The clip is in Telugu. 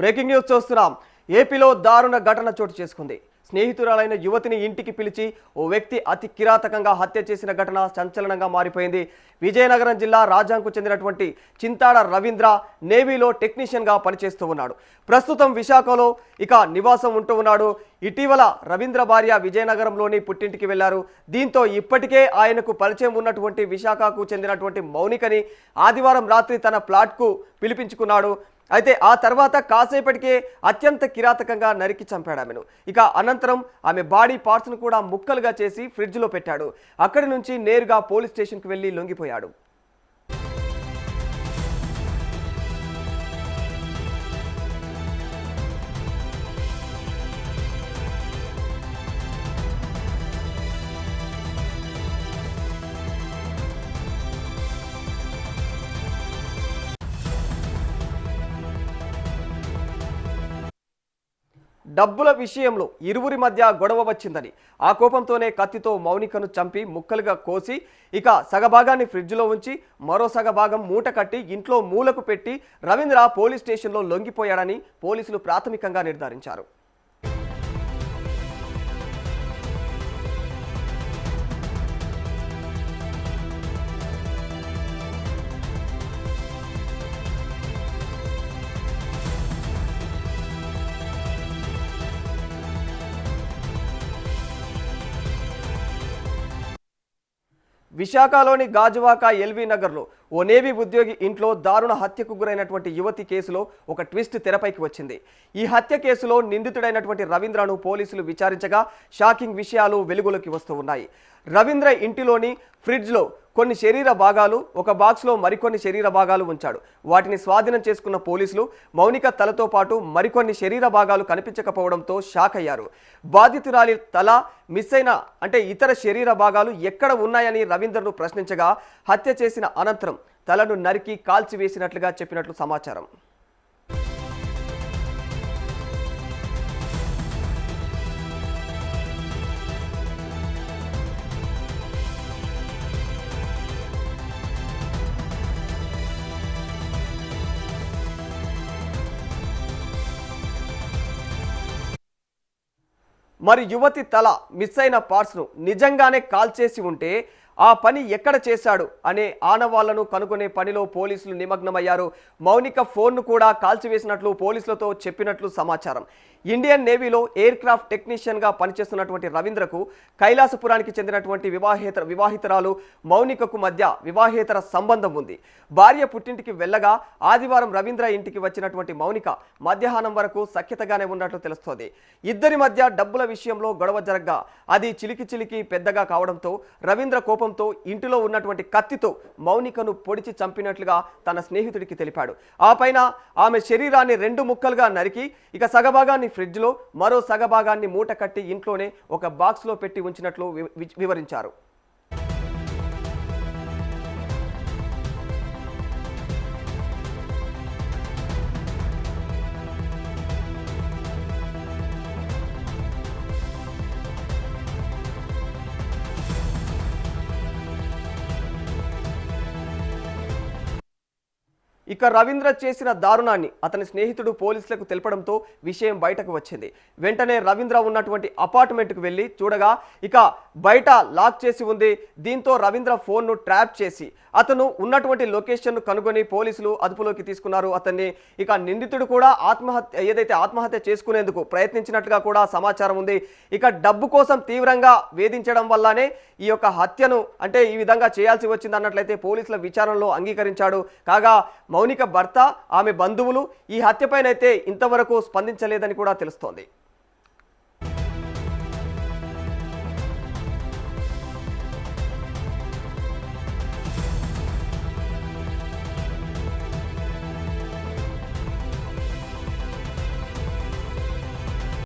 బ్రేకింగ్ న్యూస్ చూస్తున్నాం. ఏపీలో దారుణ ఘటన చోటు చేసుకుంది. స్నేహితురాలైన యువతిని ఇంటికి పిలిచి ఓ వ్యక్తి అతి కిరాతకంగా హత్య చేసిన ఘటన సంచలనంగా మారిపోయింది. విజయనగరం జిల్లా రాజాంకు చెందినటువంటి చింతాడ రవీంద్ర నేవీలో టెక్నీషియన్గా పనిచేస్తూ ఉన్నాడు. ప్రస్తుతం విశాఖలో నివాసం ఉంటూ ఉన్నాడు. ఇటీవల రవీంద్ర భార్య విజయనగరంలోని పుట్టింటికి వెళ్లారు. దీంతో ఇప్పటికే ఆయనకు పరిచయం ఉన్నటువంటి విశాఖకు చెందినటువంటి మౌనికని ఆదివారం రాత్రి తన ఫ్లాట్కు పిలిపించుకున్నాడు. అయితే ఆ తర్వాత కాసేపటికే అత్యంత కిరాతకంగా నరికి చంపాడు ఆమెను. అనంతరం ఆమె బాడీ పార్ట్స్ను కూడా ముక్కలుగా చేసి ఫ్రిడ్జ్లో పెట్టాడు. అక్కడి నుంచి నేరుగా పోలీస్ స్టేషన్కి వెళ్లి లొంగిపోయాడు. డబ్బుల విషయంలో ఇరువురి మధ్య గొడవ వచ్చిందని ఆ కోపంతోనే కత్తితో మౌనికను చంపి ముక్కలుగా కోసి సగభాగాన్ని ఫ్రిడ్జ్లో ఉంచి మరో సగభాగం మూట కట్టి ఇంట్లో మూలకు పెట్టి రవీంద్ర పోలీస్ స్టేషన్లో లొంగిపోయాడని పోలీసులు ప్రాథమికంగా నిర్ధారించారు. విశాఖలోని గాజువాక ఎల్వి నగర్లో ఓ నేవీ ఉద్యోగి ఇంట్లో దారుణ హత్యకు గురైనటువంటి యువతి కేసులో ఒక ట్విస్ట్ తెరపైకి వచ్చింది. ఈ హత్య కేసులో నిందితుడైనటువంటి రవీంద్రను పోలీసులు విచారించగా షాకింగ్ విషయాలు వెలుగులోకి వస్తూ ఉన్నాయి. రవీంద్ర ఇంటిలోని ఫ్రిడ్జ్లో కొన్ని శరీర భాగాలు, ఒక బాక్స్లో మరికొన్ని శరీర భాగాలు ఉంచాడు. వాటిని స్వాధీనం చేసుకున్న పోలీసులు మౌనిక తలతో పాటు మరికొన్ని శరీర భాగాలు కనిపించకపోవడంతో షాక్ అయ్యారు. బాధితురాలి తల మిస్ అయిన ఇతర శరీర భాగాలు ఎక్కడ ఉన్నాయని రవీంద్రను ప్రశ్నించగా హత్య చేసిన అనంతరం తలను నరికి కాల్చివేసినట్లుగా చెప్పినట్లు సమాచారం. మరి యువతి తల మిస్ అయిన పార్ట్స్ను నిజంగానే కాల్చేసి ఉంటే ఆ పని ఎక్కడ చేశాడు అనే ఆనవాళ్లను కనుగొనే పనిలో పోలీసులు నిమగ్నమయ్యారు. మౌనిక ఫోన్ను కూడా కాల్చివేసినట్లు పోలీసులతో చెప్పినట్లు సమాచారం. ఇండియన్ నేవీలో ఎయిర్ క్రాఫ్ట్ టెక్నీషియన్గా పనిచేస్తున్నటువంటి రవీంద్రకు కైలాసపురానికి చెందినటువంటి వివాహితరాలు మౌనికకు మధ్య వివాహేతర సంబంధం ఉంది. భార్య పుట్టింటికి వెళ్ళగా ఆదివారం రవీంద్ర ఇంటికి వచ్చినటువంటి మౌనిక మధ్యాహ్నం వరకు సఖ్యతగానే ఉన్నట్లు తెలుస్తోంది. ఇద్దరి మధ్య డబ్బుల విషయంలో గొడవ జరగ్గా అది చిలికి పెద్దగా కావడంతో రవీంద్ర కోపంతో ఇంటిలో ఉన్నటువంటి కత్తితో మౌనికను పొడిచి చంపినట్లుగా తన స్నేహితుడికి తెలిపాడు. ఆ పైన ఆమె శరీరాన్ని 2 ముక్కలుగా నరికి సగభాగాన్ని ఫ్రిడ్జ్లో, మరో సగభాగాన్ని మూట కట్టి ఇంట్లోనే ఒక బాక్స్లో పెట్టి ఉంచినట్లు వివరించారు. రవీంద్ర చేసిన దారుణాన్ని అతని స్నేహితుడు పోలీసులకు తెలపడంతో విషయం బయటకు వచ్చింది. వెంటనే రవీంద్ర ఉన్నటువంటి అపార్ట్మెంట్కు వెళ్ళి చూడగా బయట లాక్ చేసి ఉంది. దీంతో రవీంద్ర ఫోన్ను ట్రాప్ చేసి అతను ఉన్నటువంటి లొకేషన్ను కనుగొని పోలీసులు అదుపులోకి తీసుకున్నారు అతన్ని. నిందితుడు కూడా ఆత్మహత్య చేసుకునేందుకు ప్రయత్నించినట్లుగా కూడా సమాచారం ఉంది. డబ్బు కోసం తీవ్రంగా వేధించడం వల్లనే ఈ హత్యను ఈ విధంగా చేయాల్సి వచ్చింది అన్నట్లయితే పోలీసుల విచారణలో అంగీకరించాడు. కాగా మౌనిక భర్త, ఆమె బంధువులు ఈ హత్యపైనైతే ఇంతవరకు స్పందించలేదని కూడా తెలుస్తోంది.